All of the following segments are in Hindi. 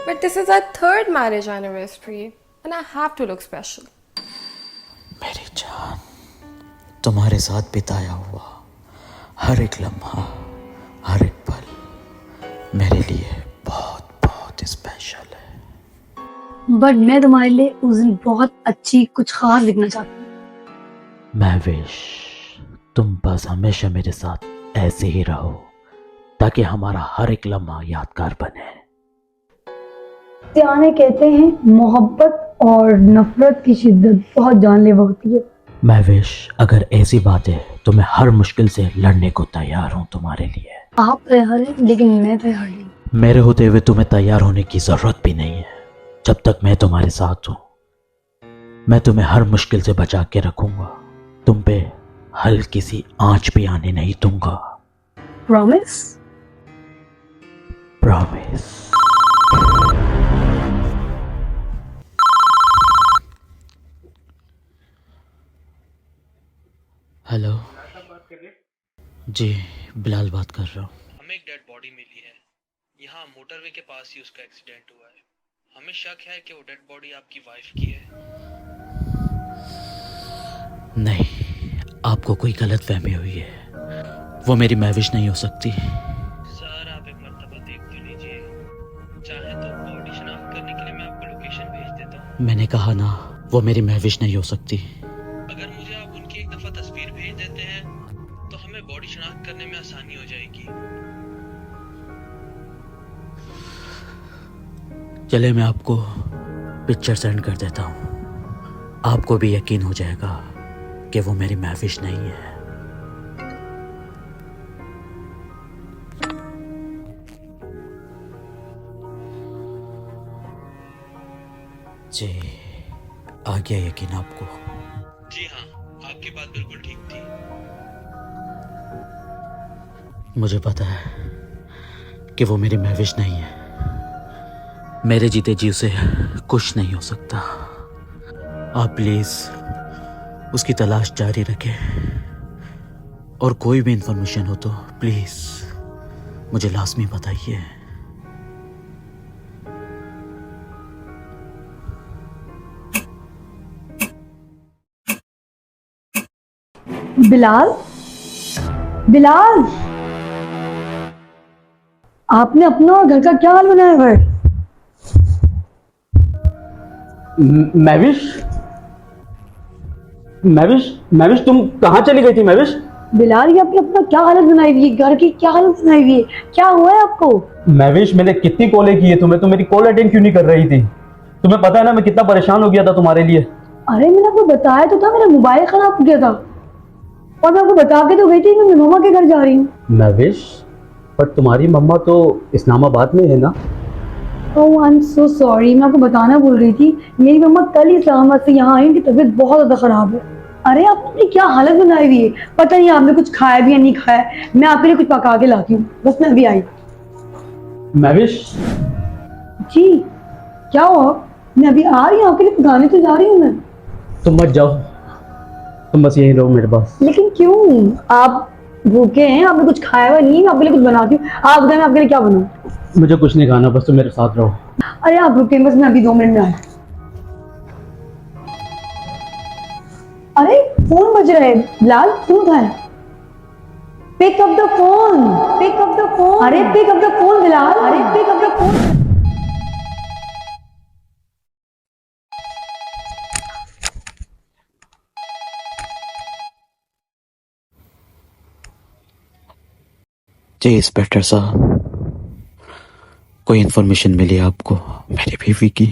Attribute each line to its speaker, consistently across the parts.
Speaker 1: But this is our third marriage anniversary, and I have to look special.
Speaker 2: मेरी जान, तुम्हारे साथ बिताया हुआ हर एक लम्हा, हर एक पल मेरे लिए बहुत बहुत स्पेशल है।
Speaker 3: बट मैं तुम्हारे लिए उस दिन बहुत अच्छी कुछ खास दिखना चाहती हूँ।
Speaker 2: महविश, तुम बस हमेशा मेरे साथ ऐसे ही रहो ताकि हमारा हर एक लम्हा यादगार बने।
Speaker 3: सियाने कहते हैं मोहब्बत और नफरत की शिद्दत बहुत जानलेवा होती है।
Speaker 2: महविश, अगर ऐसी बात है तो मैं हर मुश्किल से लड़ने को तैयार हूँ तुम्हारे लिए।
Speaker 3: आप तैयार हैं लेकिन मैं तैयार नहीं।
Speaker 2: मेरे होते हुए तुम्हें तैयार होने की जरूरत भी नहीं है। जब तक मैं तुम्हारे साथ हूँ मैं तुम्हें हर मुश्किल से बचा के रखूंगा। तुम पे हल्की सी आंच भी आने नहीं दूंगा।
Speaker 3: प्रॉमिस?
Speaker 2: प्रॉमिस। हेलो जी, बिलाल बात कर रहा हूँ।
Speaker 4: हमें एक डेड बॉडी मिली है। यहाँ मोटरवे के पास ही उसका एक्सीडेंट हुआ है। हमें शक है कि वो डेड बॉडी आपकी वाइफ की है।
Speaker 2: नहीं, आपको कोई गलत फहमी हुई है। वो मेरी महविश नहीं हो सकती।
Speaker 4: सर, आप एक मर्तबा देख तो लीजिए। चाहे तो बॉडी शनाख्त करने के लिए मैं आपको लोकेशन भेज देता हूँ।
Speaker 2: मैंने कहा ना, वो मेरी महविश नहीं हो सकती।
Speaker 4: अगर मुझे आप उनकी एक दफा तस्वीर भेज देते हैं तो हमें बॉडी शनाख्त करने में आसानी हो जाएगी।
Speaker 2: चले, मैं आपको पिक्चर सेंड कर देता हूँ। आपको भी यकीन हो जाएगा कि वो मेरी महविश नहीं है। जी, आ गया यकीन आपको?
Speaker 4: जी हाँ, आपकी बात बिल्कुल ठीक थी।
Speaker 2: मुझे पता है कि वो मेरी महविश नहीं है। मेरे जीते जी उसे कुछ नहीं हो सकता। आप प्लीज उसकी तलाश जारी रखें और कोई भी इंफॉर्मेशन हो तो प्लीज मुझे लाजमी बताइए।
Speaker 3: बिलाल, बिलाल, आपने अपना और घर का क्या हाल बनाया हुआ है?
Speaker 5: महविश, महविश, महविश, तुम कहाँ चली गई थी महविश?
Speaker 3: बिलाल, ये आपने अपना क्या हालत बनाई हुई है? घर की क्या हालत बनाई हुई है? क्या हुआ है आपको?
Speaker 5: महविश, मैंने कितनी कॉलें की है तुम्हें, तुम मेरी कॉल अटेंड क्यों नहीं कर रही थी? तुम्हें पता है ना मैं कितना परेशान हो गया था तुम्हारे लिए।
Speaker 3: अरे मैंने आपको बताया तो था, मेरा मोबाइल खराब हो गया था और मैं आपको बता के तो गई थी मैं मम्मा के घर जा रही हूँ।
Speaker 5: महविश, पर तुम्हारी मम्मा तो इस्लामाबाद में है ना?
Speaker 3: ओह आई एम सो सॉरी, मैं आपको बताना भूल रही थी। मेरी मम्मा कल ही इस्लामाबाद से यहाँ आई, उनकी तबीयत बहुत ज़्यादा ख़राब है। अरे आपने क्या हालत बनाई हुई है, पता नहीं आपने कुछ खाया भी या नहीं खाया। मैं आपके लिए कुछ पका के लाती हूँ, बस मैं अभी आई।
Speaker 5: महविश,
Speaker 3: जी क्या हुआ? मैं अभी आ रही हूँ, आपके लिए पकाने तो जा रही हूँ मैं।
Speaker 5: तुम मत जाओ, तुम बस यहीं रहो मेरे पास।
Speaker 3: लेकिन क्यों? आप भूखे हैं, आपने कुछ खाया हुआ नहीं है? मैं आपके लिए कुछ बनाती हूँ, आप बताएं मैं आपके लिए क्या बनाऊँ?
Speaker 5: मुझे कुछ नहीं खाना, बस तुम मेरे साथ रहो।
Speaker 3: अरे आप रुके, बस मैं अभी 2 मिनट में आया। अरे फोन बज रहा है। बिलाल, फोन कहाँ है? Pick up the phone, pick up the phone. अरे pick up the phone Bilal, अरे पिक अप द फोन।
Speaker 2: जी इंस्पेक्टर साहब, कोई इंफॉर्मेशन मिली आपको मेरी बीवी की?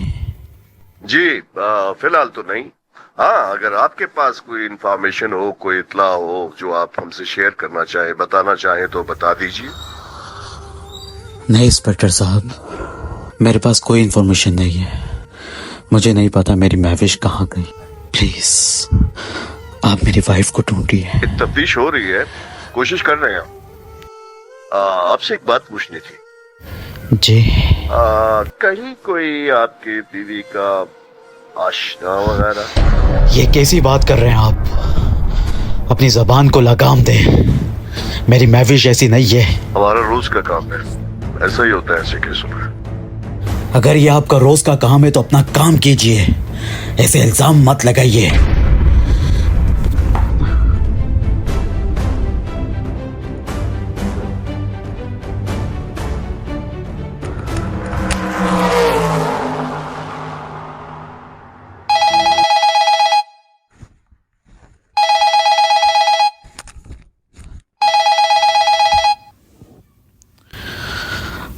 Speaker 6: जी फिलहाल तो नहीं। हाँ, अगर आपके पास कोई इंफॉर्मेशन हो, कोई इतला हो जो आप हमसे शेयर करना चाहे, बताना चाहें तो बता दीजिए।
Speaker 2: नहीं इंस्पेक्टर साहब, मेरे पास कोई इंफॉर्मेशन नहीं है। मुझे नहीं पता मेरी महविश कहाँ गई। प्लीज आप मेरी वाइफ को ढूंढिए।
Speaker 6: तफ्तीश हो रही है, कोशिश कर रहे हैं। आपसे एक बात पूछनी थी।
Speaker 2: जी
Speaker 6: कहीं कोई आपकी बीवी का आशना वगैरह?
Speaker 2: ये कैसी बात कर रहे हैं आप? अपनी जबान को लगाम दें। मेरी महविश ऐसी नहीं है।
Speaker 6: हमारा रोज का काम है, ऐसा ही होता है ऐसे केसों में।
Speaker 2: अगर ये आपका रोज का काम है तो अपना काम कीजिए, ऐसे इल्जाम मत लगाइए।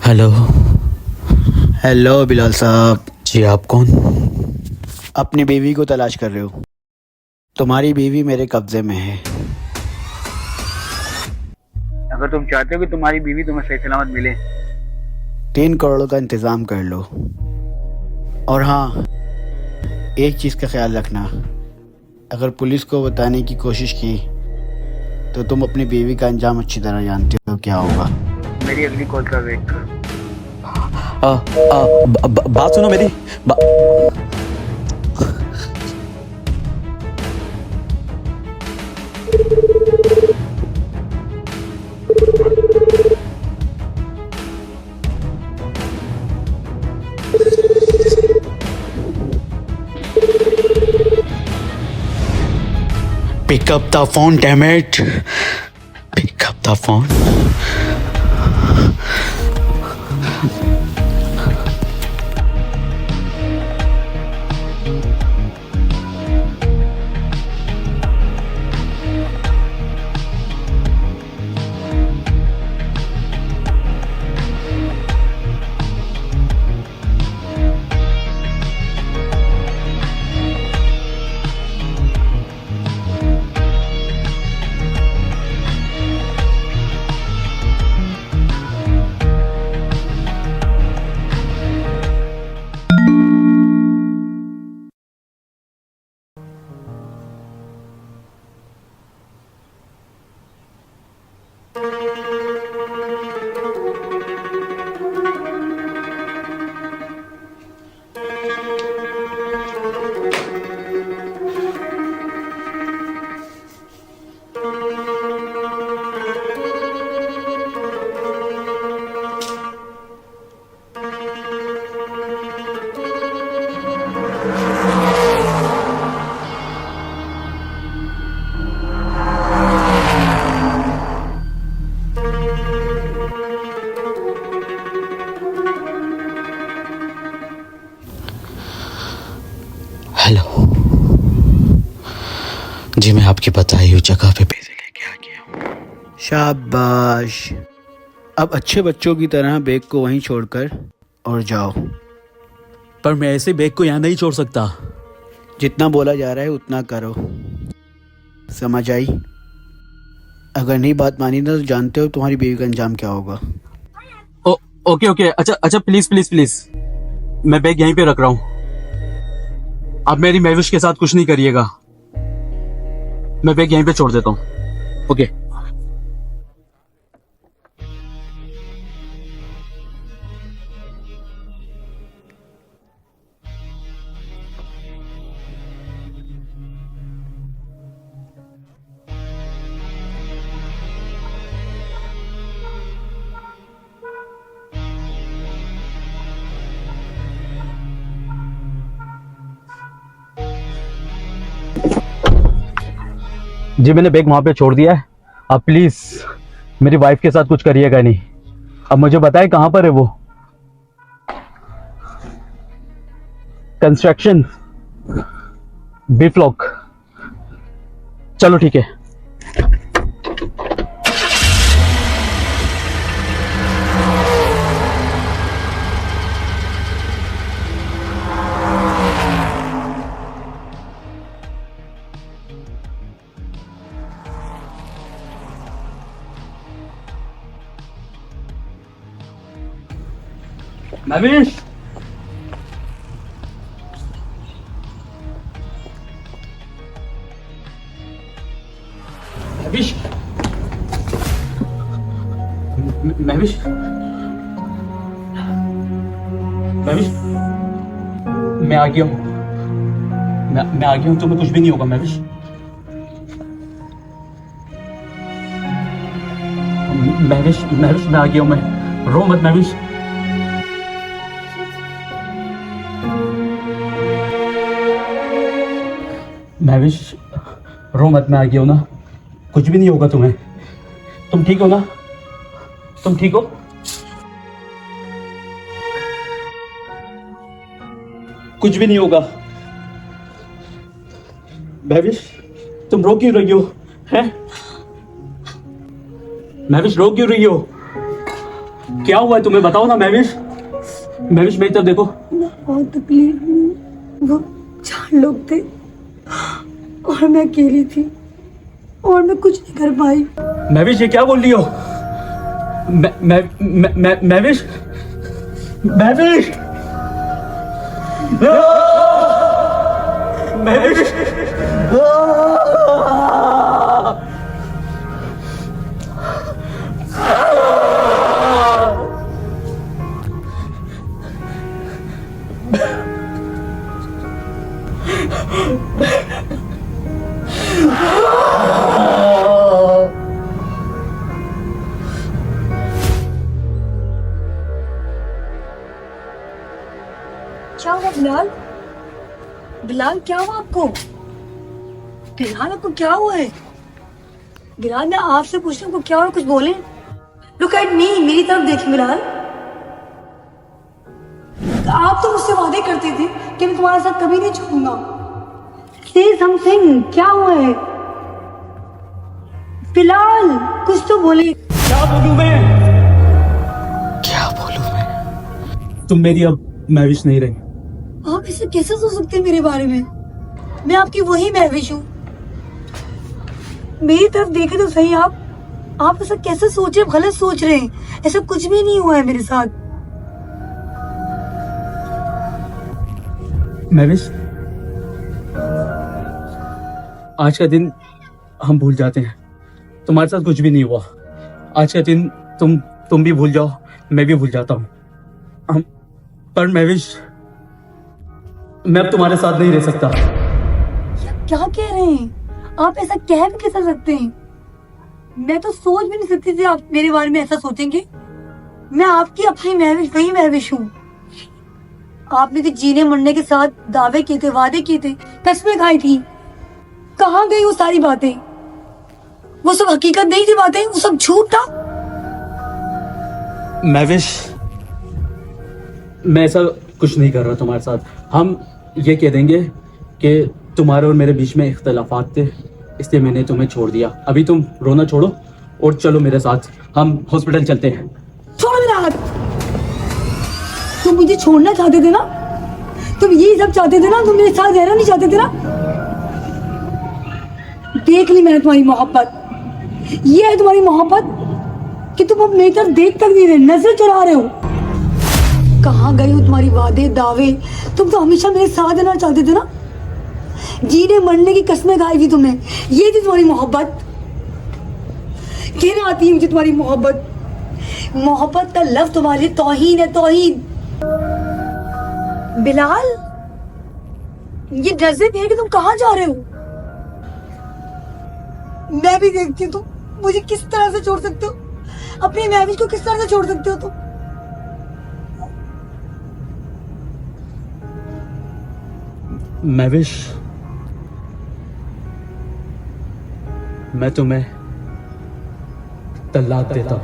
Speaker 2: हेलो।
Speaker 7: हेलो बिलाल साहब।
Speaker 2: जी आप कौन?
Speaker 7: अपनी बीवी को तलाश कर रहे हो? तुम्हारी बीवी मेरे कब्जे में है। अगर तुम चाहते हो कि तुम्हारी बीवी तुम्हें सही सलामत मिले, 3 करोड़ का इंतज़ाम कर लो। और हाँ, एक चीज़ का ख्याल रखना, अगर पुलिस को बताने की कोशिश की तो तुम अपनी बीवी का अंजाम अच्छी तरह जानते हो क्या होगा। मेरी अगली कॉल का वेट करो।
Speaker 2: बात सुनो मेरी। Pick up the phone, damn it. Pick up the phone. Hello जी, मैं आपकी बताई हुई जगह पे पैसे लेके आ गया हूँ।
Speaker 7: शाबाश। अब अच्छे बच्चों की तरह बैग को वहीं छोड़कर और जाओ।
Speaker 2: पर मैं ऐसे बैग को यहाँ नहीं छोड़ सकता।
Speaker 7: जितना बोला जा रहा है उतना करो, समझ आई? अगर नहीं बात मानी ना तो जानते हो तुम्हारी बीवी का अंजाम क्या होगा।
Speaker 2: ओके। अच्छा प्लीज प्लीज प्लीज, मैं बैग यहीं पे रख रहा हूँ। आप मेरी महविश के साथ कुछ नहीं करिएगा। मैं बैग यहीं पे छोड़ देता हूँ। ओके। जी मैंने बैग वहां पे छोड़ दिया है। आप प्लीज मेरी वाइफ के साथ कुछ करिएगा नहीं। अब मुझे बताएं कहां पर है वो। Construction B flock. चलो ठीक है। महविश, महविश, महविश, महविश, मैं आ गया हूँ। मैं आ गया हूँ, तुम्हें कुछ भी नहीं होगा महविश। महविश, मैं आ गया हूँ। मैं रो मत महविश।
Speaker 5: महविश रो मत, मैं आ गया हूँ ना, कुछ भी नहीं होगा तुम्हें। तुम ठीक हो ना? तुम ठीक हो? कुछ भी नहीं होगा। महविश तुम रो क्यों रही हो? हैं? महविश रो क्यों रही हो? क्या हुआ है तुम्हें, बताओ ना महविश। महविश मेरी तरफ देखो।
Speaker 3: बहुत तकलीफ हुई। वो 4 लोग थे और मैं अकेली थी और मैं कुछ नहीं कर पाई।
Speaker 5: महविश ये क्या बोल रही हो? महविश महविश महविश
Speaker 3: क्या हुआ बिलाल? बिलाल क्या हुआ आपको? बिलाल आपको क्या हुआ है? बिलाल मैं आपसे पूछ रहा हूँ क्या हुआ, कुछ बोले? लुक एट मी, मेरी तरफ देखिए बिलाल। आप तो मुझसे वादे करते थे कि मैं तुम्हारे साथ कभी नहीं छोड़ूंगा। से समथिंग, क्या हुआ है? बिलाल कुछ तो बोले।
Speaker 5: क्या बोलूं मैं?
Speaker 2: क्या बोलूं मैं?
Speaker 5: तुम मेरी अब महविश नहीं रही।
Speaker 3: आप ऐसे कैसे सोच सकते हैं मेरे बारे में? मैं आपकी वही महविश हूँ। मेरी तरफ देखे तो सही आप ऐसा कैसे सोच रहे हैं? गलत सोच रहे हैं। ऐसा कुछ भी नहीं हुआ है मेरे साथ।
Speaker 5: महविश आज का दिन हम भूल जाते हैं। तुम्हारे साथ कुछ भी नहीं हुआ। आज का दिन तुम भी भूल जाओ, मैं भी भूल जाता हूँ। पर महविश मैं अब तुम्हारे साथ नहीं रह सकता।
Speaker 3: क्या कह रहे हैं आप? ऐसा कह भी कैसे सकते हैं? मैं तो सोच भी नहीं सकती थी आप मेरे बारे में ऐसा सोचेंगे। मैं आपकी अपनी महविश, वही महविश हूँ। आपने तो जीने मरने के साथ दावे किए थे, वादे किए थे, कस्में खाई थी। कहाँ गई वो सारी बातें? वो सब हकीकत नहीं थी बातें, वो सब झूठ था।
Speaker 5: महविश मैं ऐसा कुछ नहीं कर रहा तुम्हारे साथ। हम ये कह देंगे कि तुम्हारे और मेरे बीच में इख्तलाफात थे, इसलिए मैंने तुम्हें छोड़ दिया। अभी तुम रोना छोड़ो और चलो मेरे साथ, हम हॉस्पिटल चलते हैं।
Speaker 3: छोड़ो मेरा हाथ। तुम मुझे छोड़ना चाहते थे ना? तुम यही सब चाहते थे ना? तुम मेरे साथ रहना नहीं चाहते थे ना? देख ली मैंने तुम्हारी मोहब्बत। ये है तुम्हारी मोहब्बत कि तुम अब मेरी तरफ देख तक नहीं रहे, नजर चुरा रहे हो। कहाँ गई हो तुम्हारी वादे, दावे? तुम तो हमेशा मेरे साथ रहना चाहते थे ना? जीने मरने की कस्में खाई थी तुमने। ये थी तुम्हारी मोहब्बत। कहना आती है मुझे तुम्हारी मोहब्बत। मोहब्बत का लफ्ज तुम्हारे लिए तौहीन है, तौहीन। बिलाल ये ड्रेसें पहन के तुम कहाँ जा रहे हो? मैं भी देखती हूँ तुम मुझे किस तरह से छोड़ सकते हो। अपनी महविश को किस तरह से छोड़ सकते हो तुम?
Speaker 5: महविश मैं तुम्हें तलाक देता हूँ।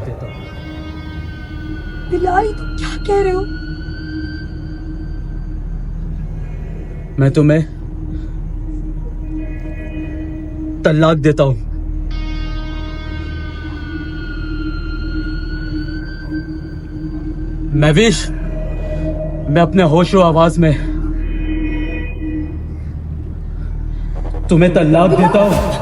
Speaker 3: बिलाल तुम क्या कह रहे हो?
Speaker 5: मैं तुम्हें तलाक देता हूँ। महविश मैं अपने होशो आवाज में तुम्हें तलाक देता हूँ।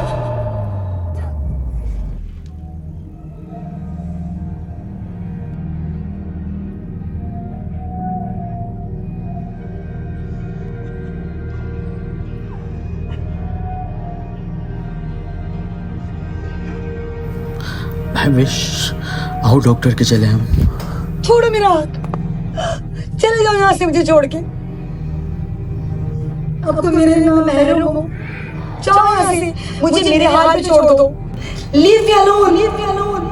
Speaker 2: महविश आओ डॉक्टर के चले हम।
Speaker 3: छोड़ो मेरा हाथ। चले जाओ यहाँ से मुझे छोड़ के। अब तो मेरे नाम महरूम हो। जाओ यहाँ से, मुझे मेरे हाथ पे छोड़ दो। Leave me alone, leave me alone.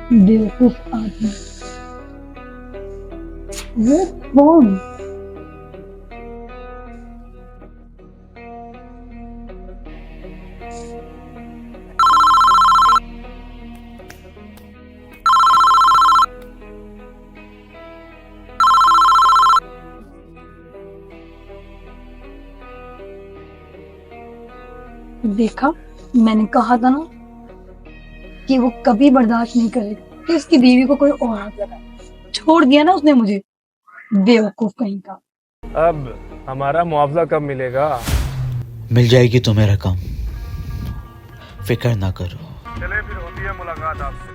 Speaker 3: बेवकूफ आदमी। वो कौन? देखा, मैंने कहा था ना कि वो कभी बर्दाश्त नहीं करेगा कि उसकी बीवी को कोई और हाथ लगाए। छोड़ दिया ना उसने मुझे, बेवकूफ कहीं का।
Speaker 8: अब हमारा मुआवजा कब मिलेगा?
Speaker 2: मिल जाएगी तुम्हें रकम, फिक्र ना करो।
Speaker 8: चले फिर होती है मुलाकात आपसे।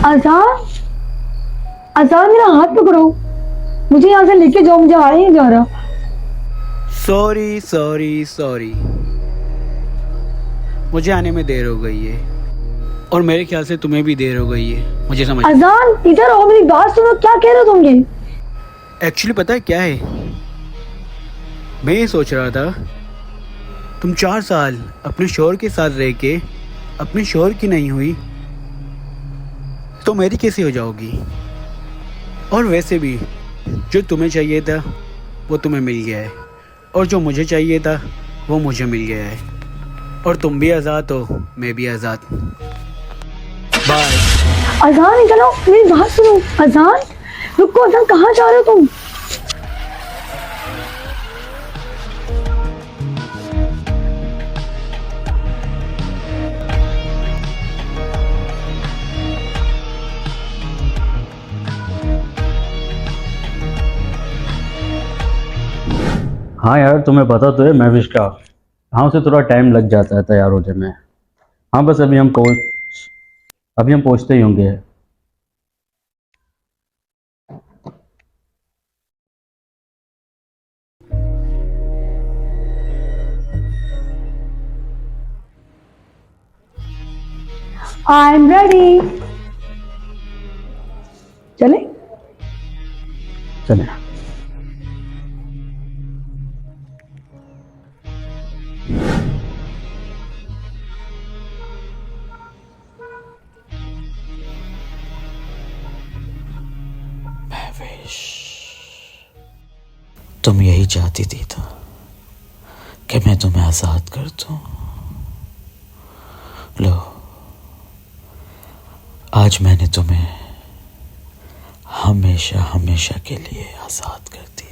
Speaker 3: आजाद, आजाद मेरा हाथ पकड़ो, मुझे यहाँ से लेके जाओ, मुझे आ नहीं जा रहा।
Speaker 7: सॉरी सॉरी सॉरी, मुझे आने में देर हो गई है और मेरे ख्याल से तुम्हें भी देर हो गई है, मुझे समझ।
Speaker 3: आजाद इधर आओ, मेरी बात सुनो, क्या कह रहे हो तुम ये?
Speaker 7: एक्चुअली पता है क्या है, मैं ये सोच रहा था तुम 4 साल अपने शोहर के साथ रह के अपने शोहर की नहीं हुई तो मेरी कैसी हो जाओगी। और वैसे भी जो तुम्हें चाहिए था वो तुम्हें मिल गया है और जो मुझे चाहिए था वो मुझे मिल गया है, और तुम भी आज़ाद हो, मैं भी आज़ाद। बाय।
Speaker 3: अजान इधर आओ, मेरी बात सुनो। अजान रुको, अजान कहाँ जा रहे हो तुम?
Speaker 5: हाँ यार, तुम्हें पता तो है महविश का यहाँ से थोड़ा टाइम लग जाता है तैयार होने में। हाँ बस अभी हम पहुँचते ही होंगे।
Speaker 3: I am ready. चले?
Speaker 5: चले।
Speaker 2: तुम यही चाहती थी तो कि मैं तुम्हें आज़ाद कर दूं। लो, आज मैंने तुम्हें हमेशा हमेशा के लिए आज़ाद कर दिया।